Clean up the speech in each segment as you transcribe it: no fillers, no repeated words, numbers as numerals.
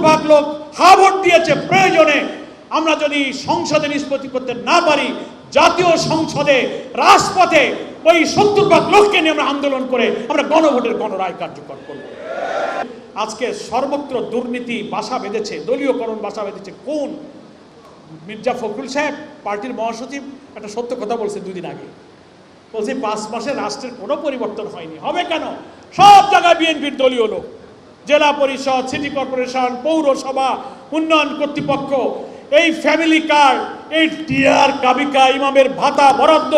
70% লোক হা ভোট দিয়েছে। প্রয়োজনে আমরা যদি সংসদে নিষ্পত্তি করতে না পারি, জাতীয় সংসদে রাজপথে ওই 70% লোককে নিয়ে আমরা আন্দোলন করে আমরা গণভোটের গণরায় কার্যকর করব। আজকে সর্বত্র দুর্নীতি বাসা বেঁধেছে, দলীয়করণ বাসা বেঁধেছে। কোন মির্জা ফখরুল সাহেব পার্টির মহাসচিব একটা সত্য কথা বলছে 2 দিন আগে, বলছে 5 মাসে রাষ্ট্রের কোনো পরিবর্তন হয়নি। হবে কেন? সব জায়গায় বিএনপির দলীয় লোক, জেলা পরিষদ, সিটি কর্পোরেশন, পৌরসভা, উন্নয়ন কর্তৃপক্ষ, এই ফ্যামিলি কার্ড, এই টিআর কাবিকা, ইমামের ভাতা বরাদ্দ,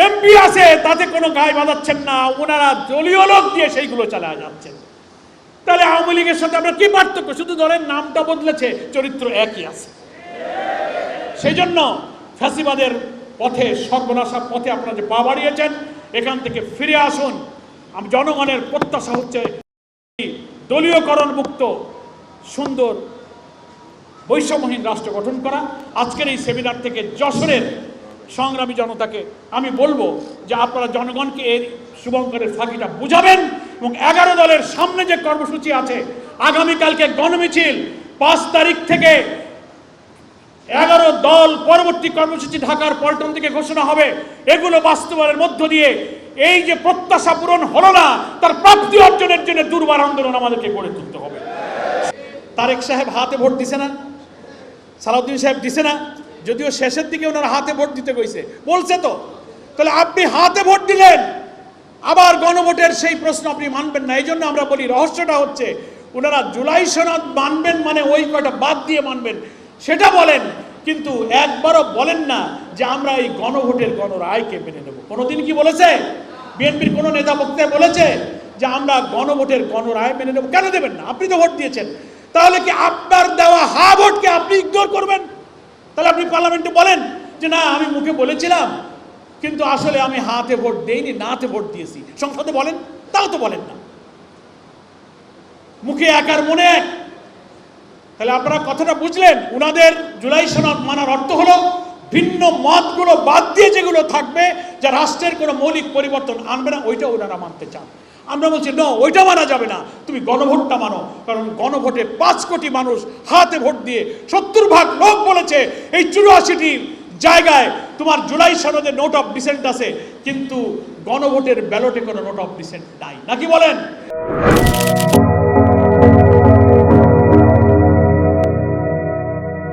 এমপি আছে তাতে কোনো গায়ে বাঁধাচ্ছেন না, ওনারা দলীয় লোক দিয়ে সেইগুলো চালায় যাচ্ছেন। তাহলে আওয়ামী লীগের সাথে আমরা কি পার্থক্য? শুধু দলের নামটা বদলেছে, চরিত্র একই আছে। সেই জন্য ফ্যাসিবাদের পথে, সর্বনাশার পথে আপনারা যে পা বাড়িয়েছেন, এখান থেকে ফিরে আসুন। জনগণের প্রত্যাশা হচ্ছে দলীয়করণ মুক্ত সুন্দর বৈষম্যহীন রাষ্ট্র গঠন করা। আজকের এই সেমিনার থেকে যশোরের সংগ্রামী জনতাকে আমি বলবো যে আপনারা জনগণকে এর শুভঙ্করের ফাঁকিটা বুঝাবেন এবং 11 দলের সামনে যে কর্মসূচি আছে, আগামীকালকে গণমিছিল 5 তারিখ থেকে 11 দল পরবর্তী কর্মসূচি ঢাকার পল্টন থেকে ঘোষণা হবে। এগুলো বাস্তবায়নের মধ্য দিয়ে এই যে প্রত্যাশা পূরণ হলো না, তার প্রাপ্তি অর্জনের জন্য দুর্বার আন্দোলন আমাদেরকে গড়ে তুলতে হবে। তারেক সাহেব হাতে ভোট দিছে না, সালাউদ্দিন সাহেব দিছে না, যদিও শেষের দিকে ওনারা হাতে ভোট দিতে কইছে, বলছে তো। তাহলে আপনি হাতে ভোট দিলেন, আবার গণভোটের সেই প্রশ্ন আপনি মানবেন না। এই জন্য আমরা বলি রহস্যটা হচ্ছে ওনারা জুলাই সনদ মানবেন মানে ওই কয়টা বাদ দিয়ে মানবেন সেটা বলেন, কিন্তু একবারও বলেন না যে আমরা এই গণভোটের গণরায়কে মেনে নেব। কোনোদিন কি বলেছে বিএনপির কোনো নেতা বক্তায় বলেছে যে আমরা গণভোটের গণরায় মেনে নেব? কেন দেবেন না? আপনি তো ভোট দিয়েছেন। তাহলে কি আপনার দেওয়া হা ভোটকে আপনি ইগনোর করবেন? তাহলে আপনি পার্লামেন্টে বলেন যে না, আমি মুখে বলেছিলাম কিন্তু আসলে আমি হাতে ভোট দেইনি, নাতে ভোট দিয়েছি। সংসদে বলেন, তাও তো বলেন না, মুখে এক আর মনে এক। তাহলে আপনারা কথাটা বুঝলেন? উনাদের জুলাই সনদ মানার অর্থ হলো ভিন্ন মতগুলো বাদ দিয়ে যেগুলো থাকবে, যা রাষ্ট্রের কোনো মৌলিক পরিবর্তন আনবে না, ওইটা ওনারা মানতে চান। আমরা বলছি ন, ওইটা মানা যাবে না, তুমি গণভোটটা মানো। কারণ গণভোটে 5 কোটি মানুষ হাতে ভোট দিয়ে 70% লোক বলেছে এই 84টি জায়গায় তোমার জুলাই সনদে নোট অফ ডিসেন্ট আছে, কিন্তু গণভোটের ব্যালটে কোনো নোট অফ ডিসেন্ট নাই, নাকি বলেন?